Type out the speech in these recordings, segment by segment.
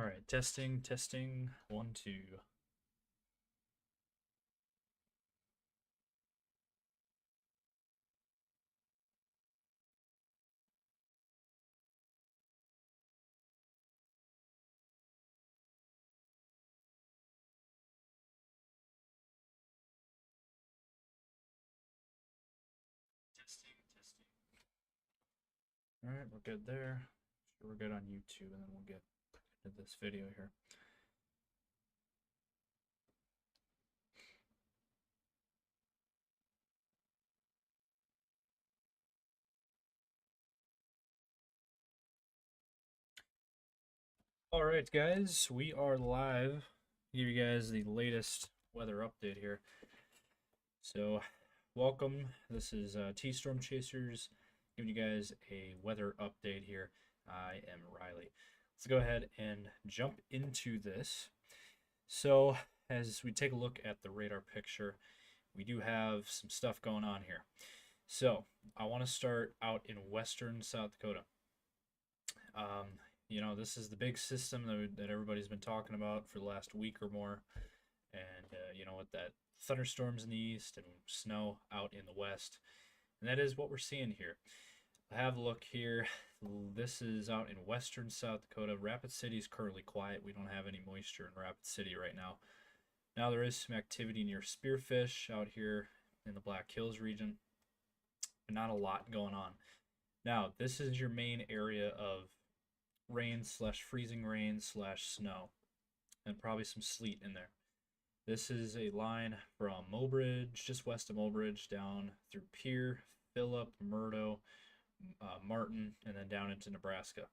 All right, testing, testing, 1, 2. Testing, testing. All right, we're good there. Sure, we're good on YouTube, and then we'll get into this video here. All right, guys, we are live. Give you guys the latest weather update here. So, welcome. This is T-Storm Chasers giving you guys a weather update here. I am Riley. Let's go ahead and jump into this. So, as we take a look at the radar picture, we do have some stuff going on here. So, I want to start out in western South Dakota. This is the big system that everybody's been talking about for the last week or more. And, with that thunderstorms in the east and snow out in the west. And that is what we're seeing here. Have a look here. This is out in western South Dakota. Rapid City is currently quiet. We don't have any moisture in Rapid City right now. Now there is some activity near Spearfish out here in the Black Hills region, but not a lot going on. Now, this is your main area of rain / freezing rain / snow, and probably some sleet in there. This is a line from Mobridge, just west of Mobridge, down through Pierre, Phillip, Murdo, Martin, and then down into Nebraska.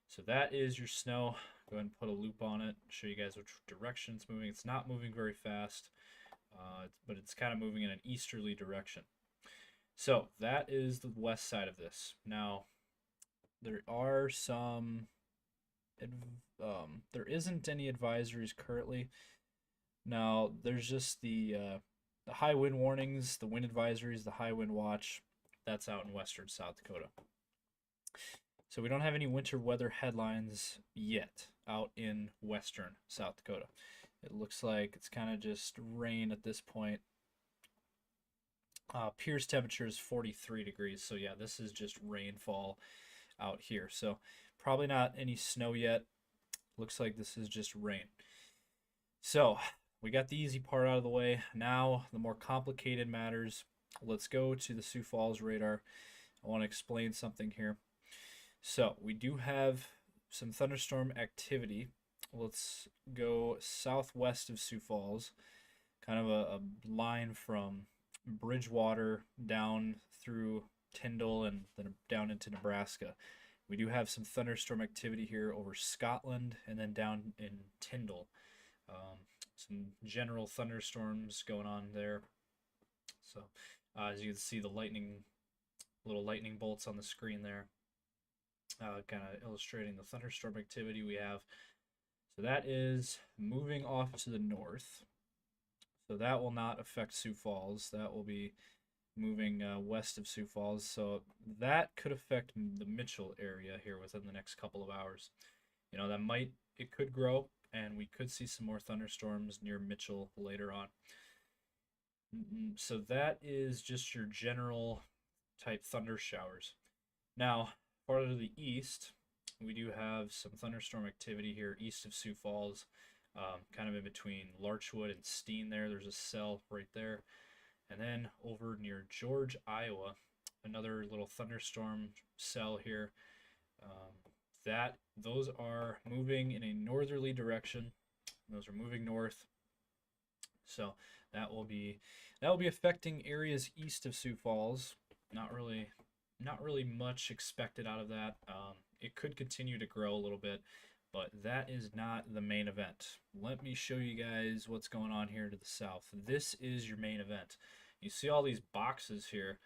So that is your snow. Go ahead and put a loop on it, show you guys which direction it's moving. It's not moving very fast, but it's kind of moving in an easterly direction. So that is the west side of this. Now, there are some, there isn't any advisories currently. Now, there's just the high wind warnings, the wind advisories, the high wind watch. That's out in western South Dakota. So we don't have any winter weather headlines yet out in western South Dakota. It looks like it's kind of just rain at this point. Pierre's temperature is 43 degrees. So yeah, this is just rainfall out here. So probably not any snow yet. Looks like this is just rain. So we got the easy part out of the way. Now the more complicated matters. Let's go to the Sioux Falls radar. I want to explain something here. So we do have some thunderstorm activity. Let's go southwest of Sioux Falls, kind of a line from Bridgewater down through Tyndall and then down into Nebraska. We do have some thunderstorm activity here over Scotland and then down in Tyndall. Some general thunderstorms going on there. So as you can see, the little lightning bolts on the screen there, kind of illustrating the thunderstorm activity we have. So that is moving off to the north. So that will not affect Sioux Falls. That will be moving west of Sioux Falls. So that could affect the Mitchell area here within the next couple of hours. It could grow, and we could see some more thunderstorms near Mitchell later on. So that is just your general type thunder showers. Now, farther to the east, we do have some thunderstorm activity here east of Sioux Falls, kind of in between Larchwood and Steen there. There's a cell right there. And then over near George, Iowa, another little thunderstorm cell here. Those are moving in a northerly direction. Those are moving north. So that will be affecting areas east of Sioux Falls. Not really much expected out of that. It could continue to grow a little bit, but that is not the main event. Let me show you guys what's going on here to the south. This is your main event. You see all these boxes here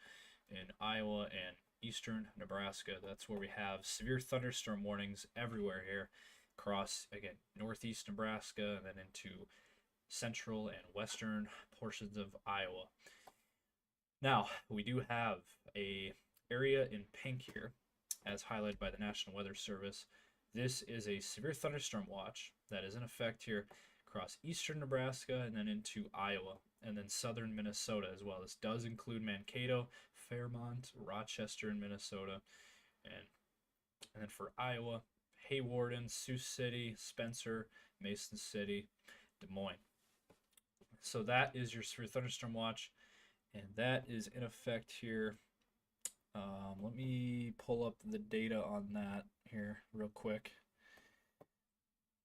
in Iowa and eastern Nebraska. That's where we have severe thunderstorm warnings everywhere here across, again, northeast Nebraska and then into central and western portions of Iowa. Now, we do have a area in pink here, as highlighted by the National Weather Service. This is a severe thunderstorm watch that is in effect here across eastern Nebraska and then into Iowa and then southern Minnesota as well. This does include Mankato, Fairmont, Rochester in Minnesota, and then for Iowa, Hawarden, Sioux City, Spencer, Mason City, Des Moines. So that is your severe thunderstorm watch, and that is in effect here. Let me pull up the data on that here real quick.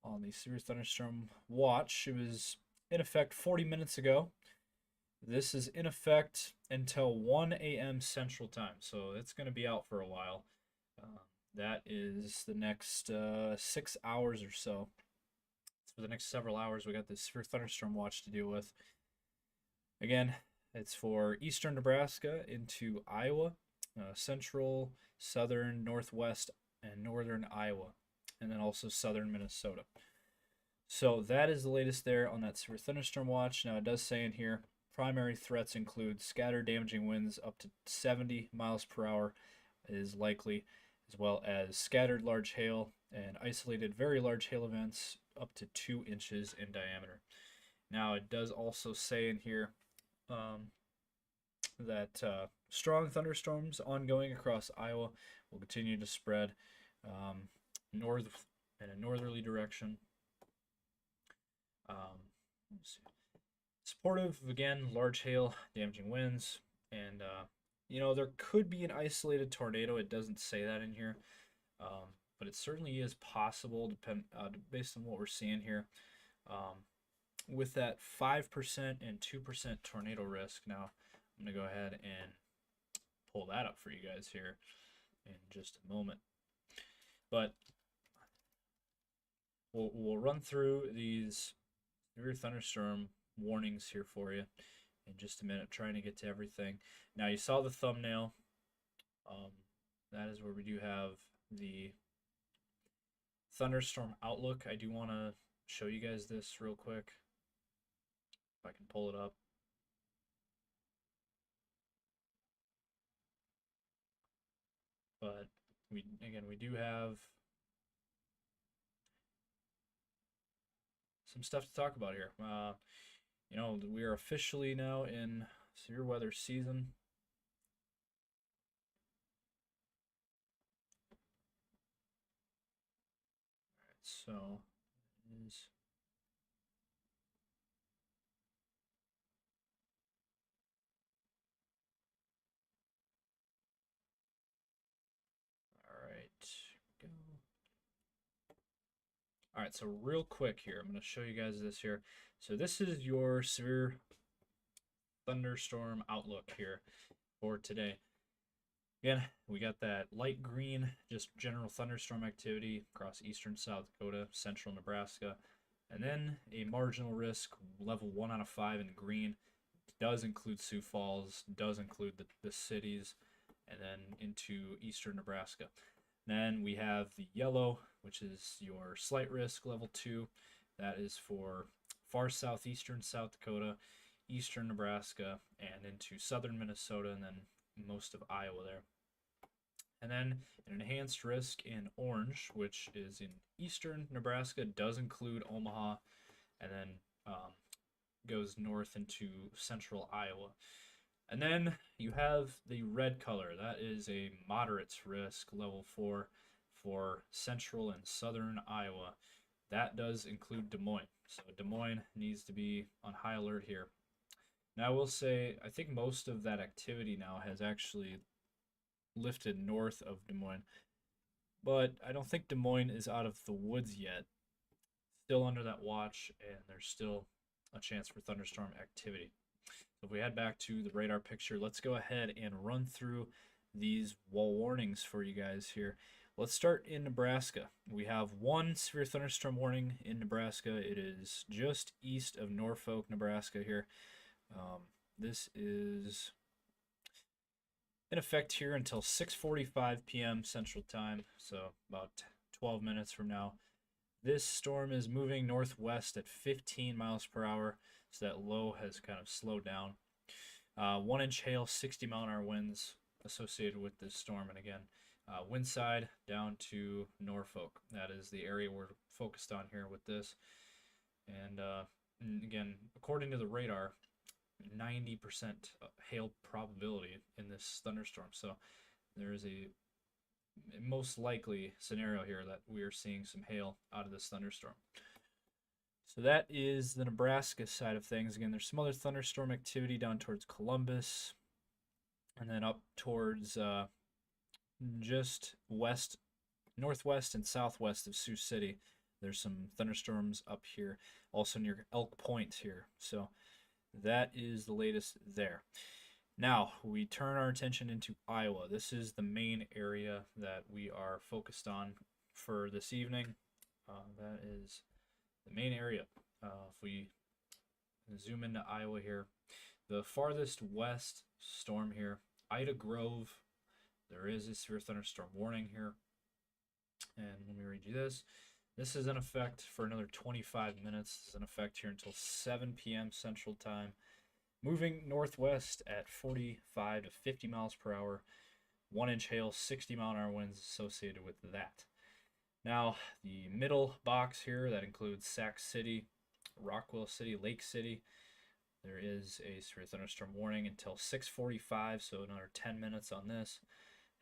On the severe thunderstorm watch, it was in effect 40 minutes ago. This is in effect until 1 a.m. Central Time, so it's going to be out for a while. That is the next 6 hours or so. For the next several hours, we got this severe thunderstorm watch to deal with. Again, it's for eastern Nebraska into Iowa, central, southern, northwest, and northern Iowa, and then also southern Minnesota. So that is the latest there on that severe thunderstorm watch. Now it does say in here, primary threats include scattered damaging winds up to 70 miles per hour is likely, as well as scattered large hail and isolated very large hail events up to 2 inches in diameter. Now it does also say in here that strong thunderstorms ongoing across Iowa will continue to spread north in a northerly direction. Supportive, again, large hail, damaging winds, and there could be an isolated tornado. It doesn't say that in here, but it certainly is possible, based on what we're seeing here. With that 5% and 2% tornado risk. Now, I'm going to go ahead and pull that up for you guys here in just a moment. But we'll run through these severe thunderstorm warnings here for you in just a minute, trying to get to everything. Now, you saw the thumbnail. That is where we do have the thunderstorm outlook. I do want to show you guys this real quick, if I can pull it up. But we do have some stuff to talk about here. We are officially now in severe weather season. All right, so is go. All right, so real quick here, I'm going to show you guys this here. So this is your severe thunderstorm outlook here for today. Again, we got that light green, just general thunderstorm activity across eastern South Dakota, central Nebraska, and then a marginal risk, level 1 out of 5 in green. Does include Sioux Falls, does include the cities, and then into eastern Nebraska. Then we have the yellow, which is your slight risk, level 2. That is for far southeastern South Dakota, eastern Nebraska, and into southern Minnesota, and then most of Iowa there. And then an enhanced risk in orange, which is in eastern Nebraska, does include Omaha, and then goes north into central Iowa. And then you have the red color. That is a moderate risk, level 4, for central and southern Iowa. That does include Des Moines. So Des Moines needs to be on high alert here. Now I will say, I think most of that activity now has actually lifted north of Des Moines. But I don't think Des Moines is out of the woods yet. Still under that watch, and there's still a chance for thunderstorm activity. So if we head back to the radar picture, let's go ahead and run through these warnings for you guys here. Let's start in Nebraska. We have one severe thunderstorm warning in Nebraska. It is just east of Norfolk, Nebraska here. This is in effect here until 6:45 p.m. Central Time, so about 12 minutes from now. This storm is moving northwest at 15 miles per hour, so that low has kind of slowed down. 1 inch hail, 60 mile an hour winds associated with this storm, and again, wind side down to Norfolk. That is the area we're focused on here with this. And again, according to the radar, 90% hail probability in this thunderstorm. So there is a most likely scenario here that we are seeing some hail out of this thunderstorm. So that is the Nebraska side of things. Again, there's some other thunderstorm activity down towards Columbus, and then up towards just west, northwest, and southwest of Sioux City. There's some thunderstorms up here, also near Elk Point here. So that is the latest there. Now we turn our attention into Iowa. This is the main area that we are focused on for this evening. That is the main area. If we zoom into Iowa here, the farthest west storm here, Ida Grove, there is a severe thunderstorm warning here. And let me read you this. This is in effect for another 25 minutes. This is in effect here until 7 p.m. Central Time. Moving northwest at 45 to 50 miles per hour. 1-inch hail, 60 mile an hour winds associated with that. Now, the middle box here, that includes Sac City, Rockwell City, Lake City. There is a severe thunderstorm warning until 6:45, so another 10 minutes on this.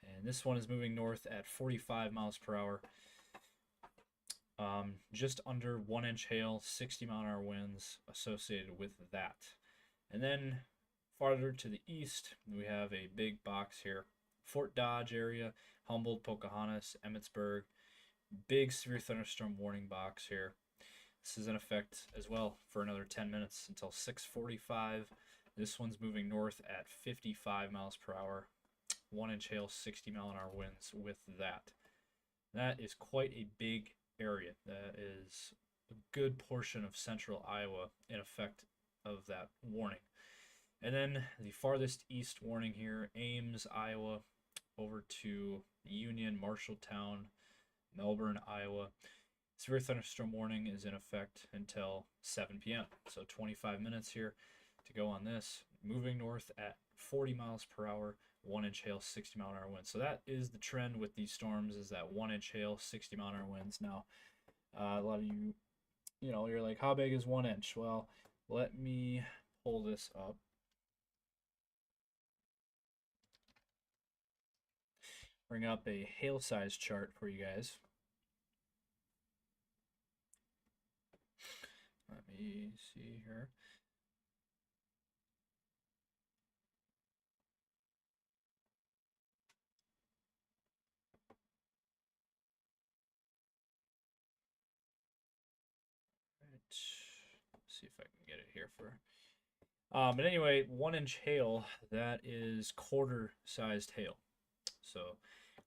And this one is moving north at 45 miles per hour. Just under 1-inch hail, 60 mile an hour winds associated with that. And then farther to the east, we have a big box here. Fort Dodge area, Humboldt, Pocahontas, Emmitsburg. Big severe thunderstorm warning box here. This is in effect as well for another 10 minutes until 6:45. This one's moving north at 55 miles per hour. 1-inch hail, 60 mile an hour winds with that. That is quite a big area. That is a good portion of central Iowa in effect of that warning. And then the farthest east warning here, Ames, Iowa, over to Union, Marshalltown, Melbourne, Iowa. Severe thunderstorm warning is in effect until 7 p.m. So 25 minutes here to go on this. Moving north at 40 miles per hour, 1-inch hail, 60 mile an hour winds. So that is the trend with these storms, is that 1-inch hail, 60 mile an hour winds. Now, a lot of you, you're like, how big is 1 inch? Well, let me pull this up. Bring up a hail size chart for you guys. Let me see here. See if I can get it here for. But anyway, 1-inch hail, that is quarter-sized hail. So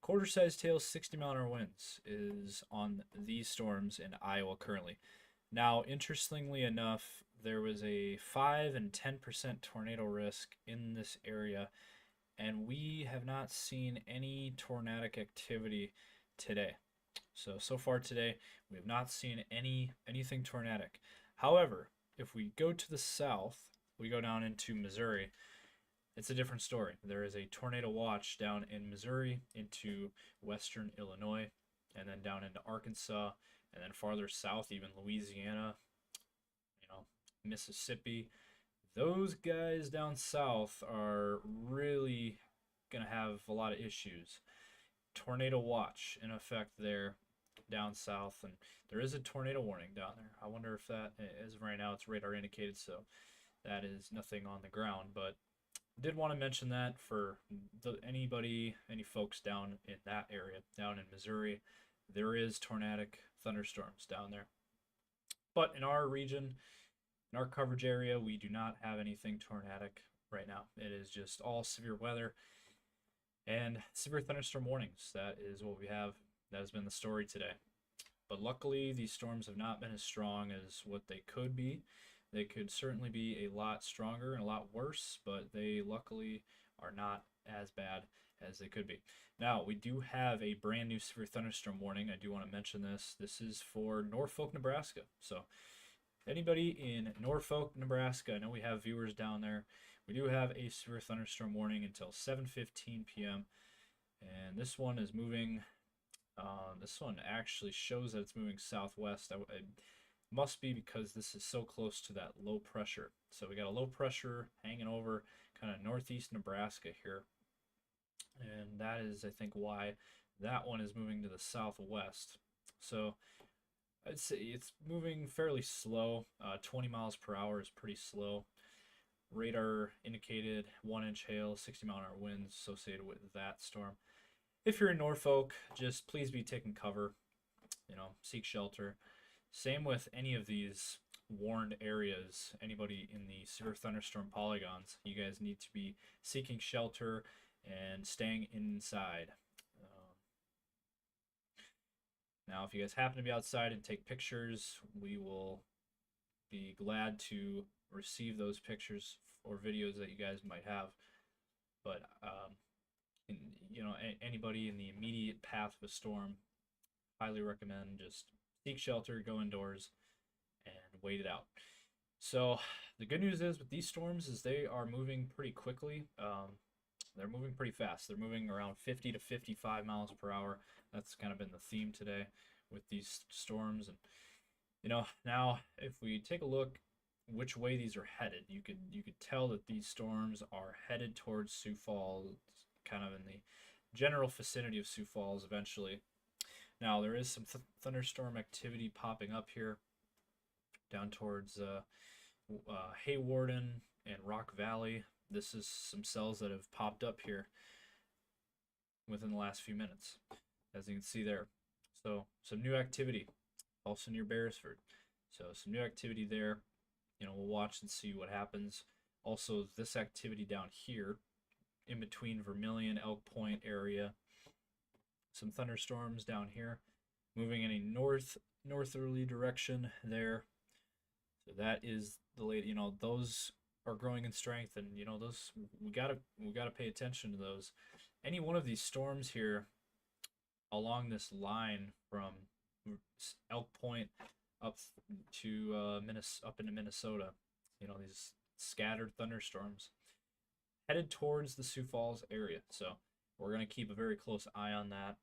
quarter-sized hail, 60 mile an hour winds is on these storms in Iowa currently. Now, interestingly enough, there was a 5 and 10% tornado risk in this area, and we have not seen any tornadic activity today. So far today, we have not seen anything tornadic. However, if we go to the south, we go down into Missouri, it's a different story. There is a tornado watch down in Missouri into western Illinois, and then down into Arkansas, and then farther south, even Louisiana, Mississippi. Those guys down south are really going to have a lot of issues. Tornado watch in effect there down south, and there is a tornado warning down there. I wonder if that is right now, it's radar indicated, so that is nothing on the ground, but did want to mention that for any folks down in that area, down in Missouri, there is tornadic thunderstorms down there. But in our region, in our coverage area, we do not have anything tornadic right now. It is just all severe weather and severe thunderstorm warnings. That is what we have. That has been the story today. But luckily, these storms have not been as strong as what they could be. They could certainly be a lot stronger and a lot worse, but they luckily are not as bad as they could be. Now, we do have a brand new severe thunderstorm warning. I do want to mention this. This is for Norfolk, Nebraska. So anybody in Norfolk, Nebraska, I know we have viewers down there. We do have a severe thunderstorm warning until 7:15 p.m. And this one is moving. This one actually shows that it's moving southwest. It must be because this is so close to that low pressure. So we got a low pressure hanging over kind of northeast Nebraska here. And that is, I think, why that one is moving to the southwest. So I'd say it's moving fairly slow. 20 miles per hour is pretty slow. Radar indicated 1-inch hail, 60-mile-an-hour winds associated with that storm. If you're in Norfolk, just please be taking cover. Seek shelter. Same with any of these warned areas. Anybody in the severe thunderstorm polygons, you guys need to be seeking shelter and staying inside. Now, if you guys happen to be outside and take pictures, we will be glad to receive those pictures or videos that you guys might have. But anybody in the immediate path of a storm, highly recommend just seek shelter, go indoors, and wait it out. So the good news is with these storms is they are moving pretty quickly. They're moving pretty fast. They're moving around 50 to 55 miles per hour. That's kind of been the theme today with these storms. And now if we take a look which way these are headed, you could tell that these storms are headed towards Sioux Falls, kind of in the general vicinity of Sioux Falls eventually. Now there is some thunderstorm activity popping up here down towards Haywarden and Rock Valley. This is some cells that have popped up here within the last few minutes, as you can see there. So some new activity also near Beresford. So some new activity there. We'll watch and see what happens. Also, this activity down here in between Vermilion, Elk Point area. Some thunderstorms down here moving in a northerly direction there. So that is the late, those are growing in strength, and those we gotta pay attention to those. Any one of these storms here along this line from Elk Point up to up into Minnesota, these scattered thunderstorms headed towards the Sioux Falls area. So we're going to keep a very close eye on that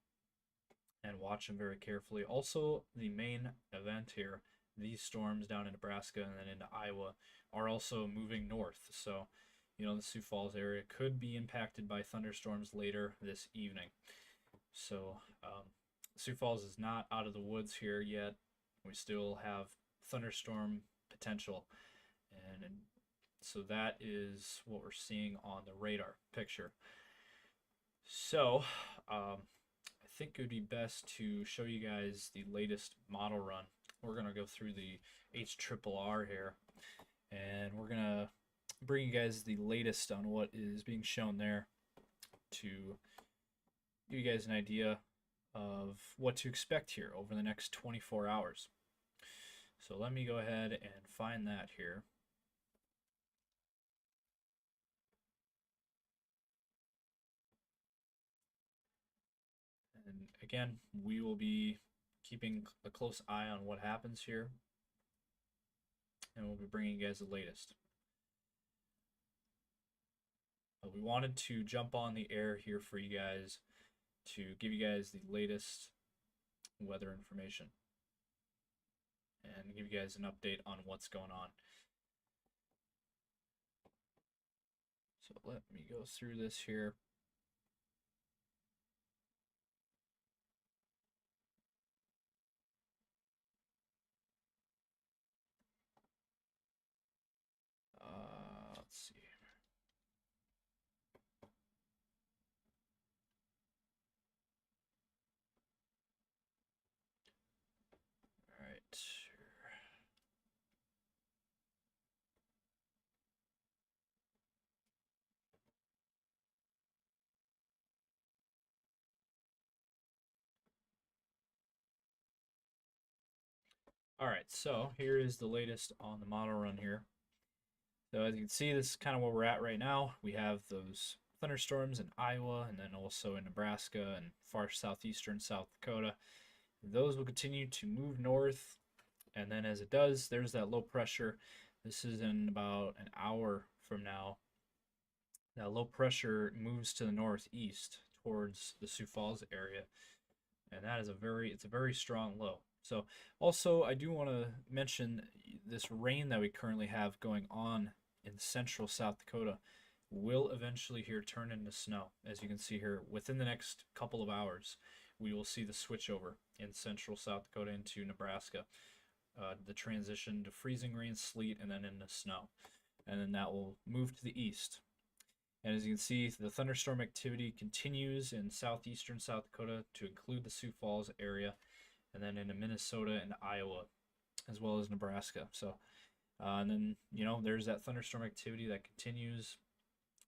and watch them very carefully. Also, the main event here, these storms down in Nebraska and then into Iowa, are also moving north. So, the Sioux Falls area could be impacted by thunderstorms later this evening. So, Sioux Falls is not out of the woods here yet. We still have thunderstorm potential. And so that is what we're seeing on the radar picture. So, I think it would be best to show you guys the latest model run. We're going to go through the HRRR here, and we're going to bring you guys the latest on what is being shown there to give you guys an idea of what to expect here over the next 24 hours. So let me go ahead and find that here. And again, we will be keeping a close eye on what happens here, and we'll be bringing you guys the latest. We wanted to jump on the air here for you guys to give you guys the latest weather information and give you guys an update on what's going on. So let me go through this here. Let's see. All right. All right, so here is the latest on the model run here. So as you can see, this is kind of where we're at right now. We have those thunderstorms in Iowa and then also in Nebraska and far southeastern South Dakota. Those will continue to move north, and then as it does, there's that low pressure. This is in about an hour from now. That low pressure moves to the northeast towards the Sioux Falls area, and that is it's a very strong low. So also I do want to mention this rain that we currently have going on in central South Dakota will eventually here turn into snow. As you can see here, within the next couple of hours, we will see the switch over in central South Dakota into Nebraska. The transition to freezing rain, sleet, and then into snow. And then that will move to the east. And as you can see, the thunderstorm activity continues in southeastern South Dakota to include the Sioux Falls area, and then into Minnesota and Iowa, as well as Nebraska. So, and then, there's that thunderstorm activity that continues,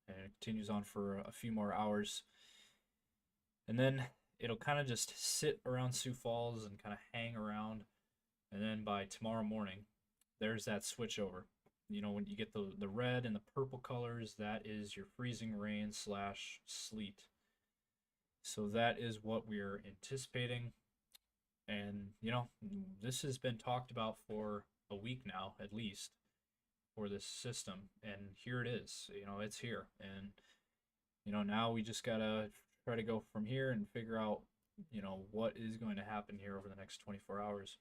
and it continues on for a few more hours. And then it'll kind of just sit around Sioux Falls and kind of hang around. And then by tomorrow morning, there's that switch over. When you get the red and the purple colors, that is your freezing rain / sleet. So that is what we're anticipating. And, this has been talked about for a week now, at least, for this system. And here it is. It's here. And, now we just got to try to go from here and figure out, what is going to happen here over the next 24 hours.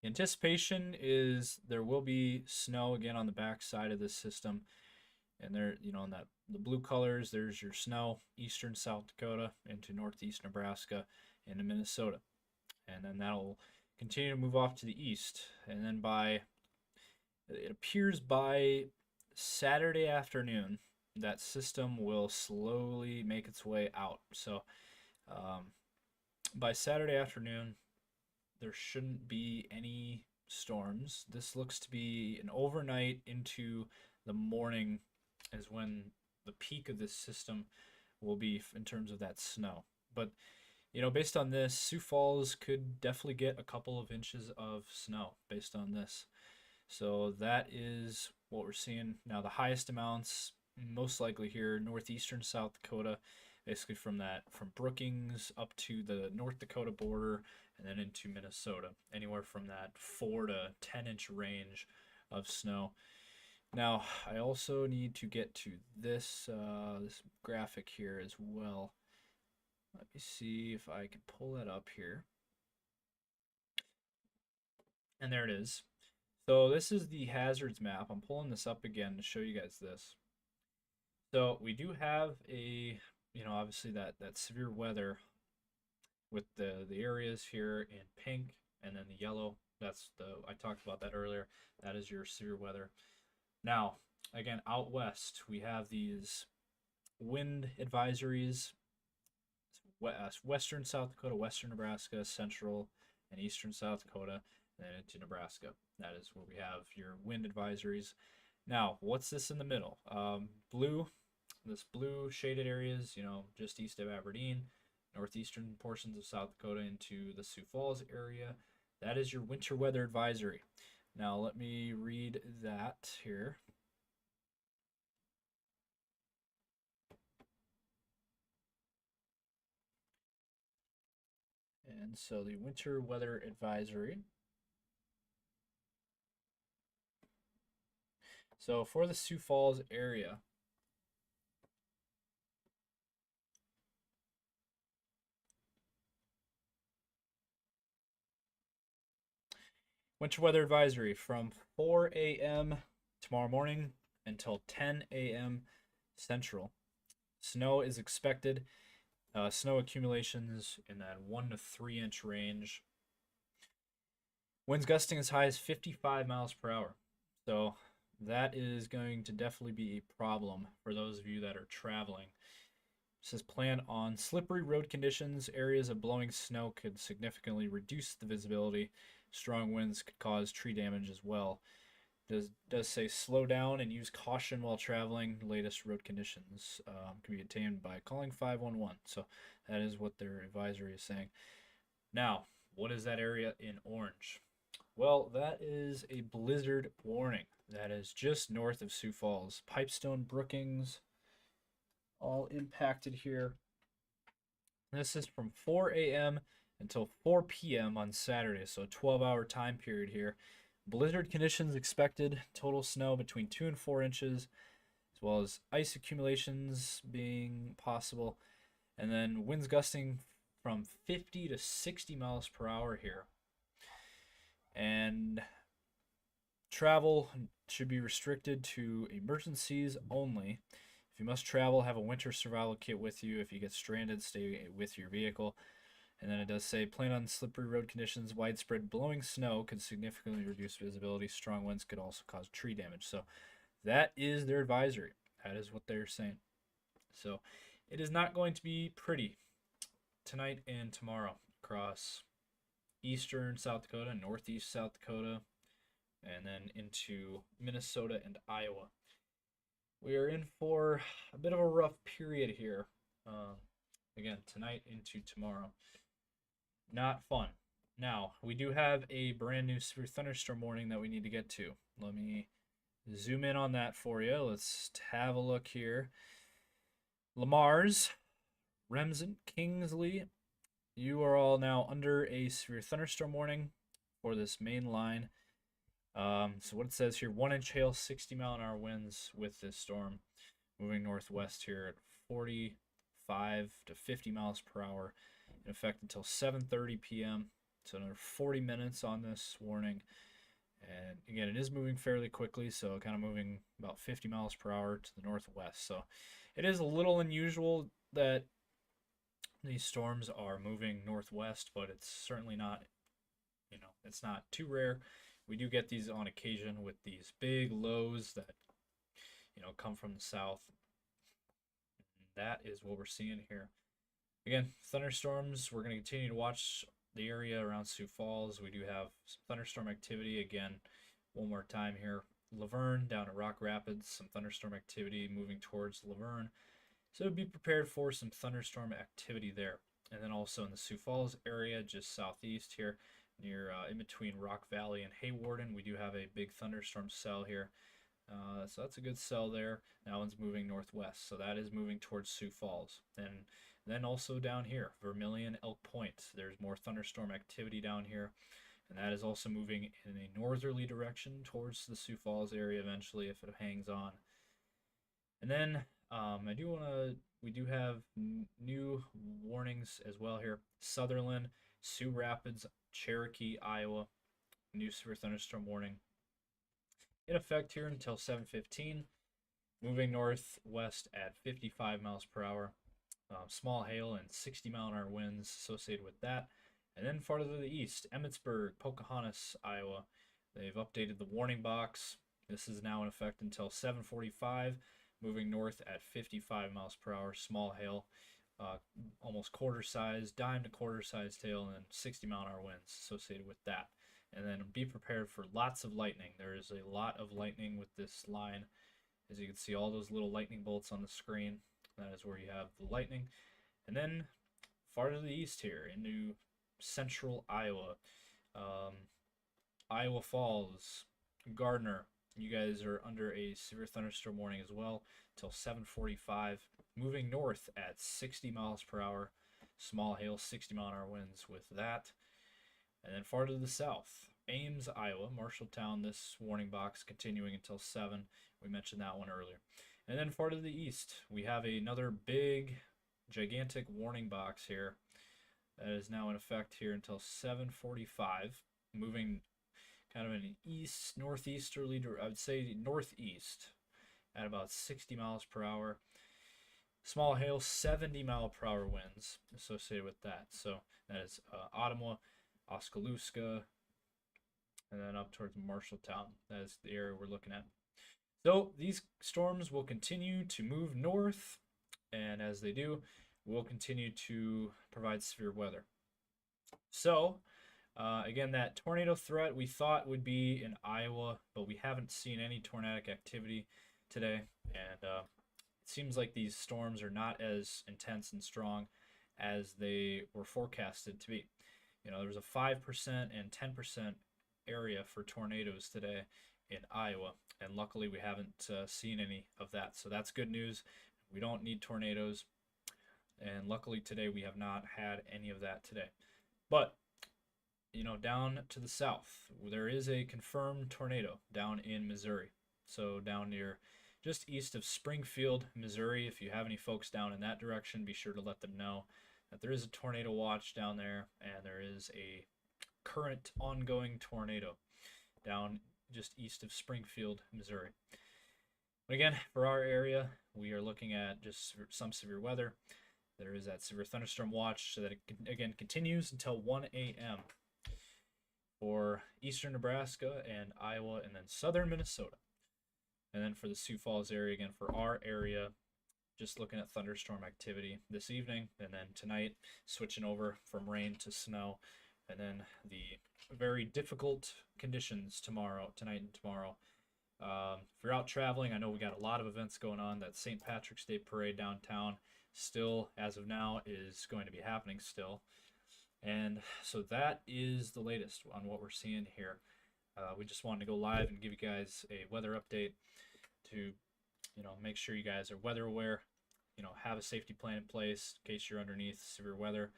Anticipation is there will be snow again on the back side of this system, and there, in the blue colors, there's your snow, eastern South Dakota into northeast Nebraska into Minnesota, and then that'll continue to move off to the east, and then it appears by Saturday afternoon that system will slowly make its way out. So by Saturday afternoon, there shouldn't be any storms. This looks to be an overnight into the morning is when the peak of this system will be in terms of that snow. But, based on this, Sioux Falls could definitely get a couple of inches of snow based on this. So that is what we're seeing. Now, the highest amounts, most likely here, northeastern South Dakota, basically from Brookings up to the North Dakota border, and then into Minnesota, anywhere from that 4 to 10 inch range of snow. Now, I also need to get to this graphic here as well. Let me see if I can pull that up here. And there it is. So this is the hazards map. I'm pulling this up again to show you guys this. So we do have obviously that severe weather with the areas here in pink and then the yellow. I talked about that earlier. That is your severe weather. Now, again, out west, we have these wind advisories. Western South Dakota, western Nebraska, central and eastern South Dakota, and then into Nebraska. That is where we have your wind advisories. Now, what's this in the middle? This blue shaded areas, just east of Aberdeen, northeastern portions of South Dakota into the Sioux Falls area. That is your winter weather advisory. Now let me read that here. And so the winter weather advisory. So for the Sioux Falls area, winter weather advisory from 4 a.m. tomorrow morning until 10 a.m. Central. Snow is expected. Snow accumulations in that 1 to 3 inch range. Winds gusting as high as 55 miles per hour. So that is going to definitely be a problem for those of you that are traveling. It says plan on slippery road conditions. Areas of blowing snow could significantly reduce the visibility. Strong winds could cause tree damage as well. Does say slow down and use caution while traveling. The latest road conditions can be obtained by calling 511. So that is what their advisory is saying. Now, what is that area in orange? Well, that is a blizzard warning. That is just north of Sioux Falls. Pipestone, Brookings, all impacted here. This is from 4 a.m. until 4 p.m. on Saturday, so a 12-hour time period here. Blizzard conditions expected, total snow between 2 and 4 inches, as well as ice accumulations being possible. And then winds gusting from 50 to 60 miles per hour here. And travel should be restricted to emergencies only. If you must travel, have a winter survival kit with you. If you get stranded, stay with your vehicle. And then it does say, plan on slippery road conditions. Widespread blowing snow could significantly reduce visibility. Strong winds could also cause tree damage. So that is their advisory. That is what they're saying. So it is not going to be pretty tonight and tomorrow across eastern South Dakota, northeast South Dakota, and then into Minnesota and Iowa. We are in for a bit of a rough period here. Again, tonight into tomorrow. Not fun. Now, we do have a brand new severe thunderstorm warning that we need to get to. Let me zoom in on that for you. Let's have a look here. Le Mars, Remsen, Kingsley, you are all now under a severe thunderstorm warning for this main line. So what it says here, 1-inch hail, 60-mile-an-hour winds with this storm, moving northwest here at 45 to 50 miles per hour, in effect until 7:30 p.m. So another 40 minutes on this warning. And again, it is moving fairly quickly, so kind of moving about 50 miles per hour to the northwest. So it is a little unusual that these storms are moving northwest, but it's certainly not, it's not too rare. We do get these on occasion with these big lows that, come from the south. That is what we're seeing here. Again, thunderstorms, we're going to continue to watch the area around Sioux Falls. We do have some thunderstorm activity. Again, one more time here. Laverne down at Rock Rapids, some thunderstorm activity moving towards Laverne. So be prepared for some thunderstorm activity there. And then also in the Sioux Falls area, just southeast here, near in between Rock Valley and Haywarden, we do have a big thunderstorm cell here. So that's a good cell there. That one's moving northwest, so that is moving towards Sioux Falls. And then also down here, Vermilion, Elk Point, there's more thunderstorm activity down here. And that is also moving in a northerly direction towards the Sioux Falls area eventually if it hangs on. And then we do have new warnings as well here. Sutherland, Sioux Rapids, Cherokee, Iowa, new severe thunderstorm warning in effect here until 7:15. Moving northwest at 55 miles per hour. Small hail and 60-mile-an-hour winds associated with that. And then farther to the east, Emmitsburg, Pocahontas, Iowa. They've updated the warning box. This is now in effect until 7:45. Moving north at 55 miles per hour. Small hail, almost quarter-sized, dime to quarter-sized hail, and 60-mile-an-hour winds associated with that. And then be prepared for lots of lightning. There is a lot of lightning with this line. As you can see, all those little lightning bolts on the screen. That is where you have the lightning. And then farther to the east here, into central Iowa, Iowa Falls, Gardner. You guys are under a severe thunderstorm warning as well till 7:45. Moving north at 60 miles per hour. Small hail, 60-mile-an-hour winds with that. And then far to the south, Ames, Iowa, Marshalltown, this warning box continuing until 7. We mentioned that one earlier. And then far to the east, we have another big, gigantic warning box here that is now in effect here until 7:45, moving kind of an northeasterly, I would say northeast at about 60 miles per hour. Small hail, 70-mile-per-hour winds associated with that. So that is Ottumwa, Oskaloosa, and then up towards Marshalltown. That is the area we're looking at. So these storms will continue to move north, and as they do, we'll continue to provide severe weather. So, again, that tornado threat we thought would be in Iowa, but we haven't seen any tornadic activity today, and it seems like these storms are not as intense and strong as they were forecasted to be. There was a 5% and 10% area for tornadoes today in Iowa, and luckily we haven't seen any of that. So that's good news. We don't need tornadoes, and luckily today we have not had any of that today. But down to the south, there is a confirmed tornado down in Missouri. So down near just east of Springfield, Missouri. If you have any folks down in that direction, be sure to let them know that there is a tornado watch down there, and there is a current ongoing tornado down just east of Springfield, Missouri. But again, for our area, we are looking at just some severe weather. There is that severe thunderstorm watch, so that it again continues until 1 a.m. for eastern Nebraska and Iowa, and then southern Minnesota. And then for the Sioux Falls area, again, for our area, just looking at thunderstorm activity this evening, and then tonight, switching over from rain to snow, and then the very difficult conditions tonight and tomorrow. If you're out traveling, I know we got a lot of events going on. That St. Patrick's Day parade downtown still, as of now, is going to be happening still. And so that is the latest on what we're seeing here. We just wanted to go live and give you guys a weather update to, make sure you guys are weather aware, have a safety plan in place in case you're underneath severe weather.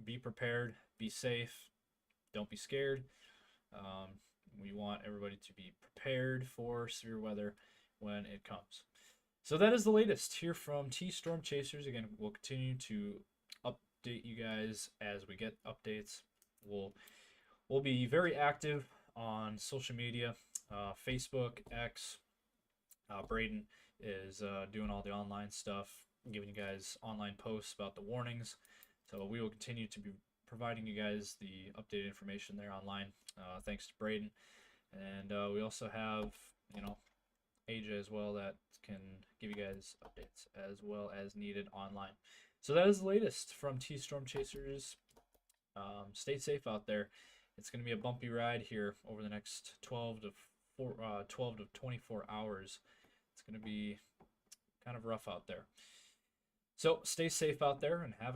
Be prepared, be safe, don't be scared. We want everybody to be prepared for severe weather when it comes. So that is the latest here from T Storm Chasers. Again, we'll continue to update you guys as we get updates. We'll be very active on social media, Facebook, X. Braden is doing all the online stuff, giving you guys online posts about the warnings. So we will continue to be providing you guys the updated information there online, thanks to Braden. And we also have, AJ as well that can give you guys updates as well as needed online. So that is the latest from T Storm Chasers. Stay safe out there. It's going to be a bumpy ride here over the next 12 to 24 hours. It's going to be kind of rough out there. So stay safe out there and have a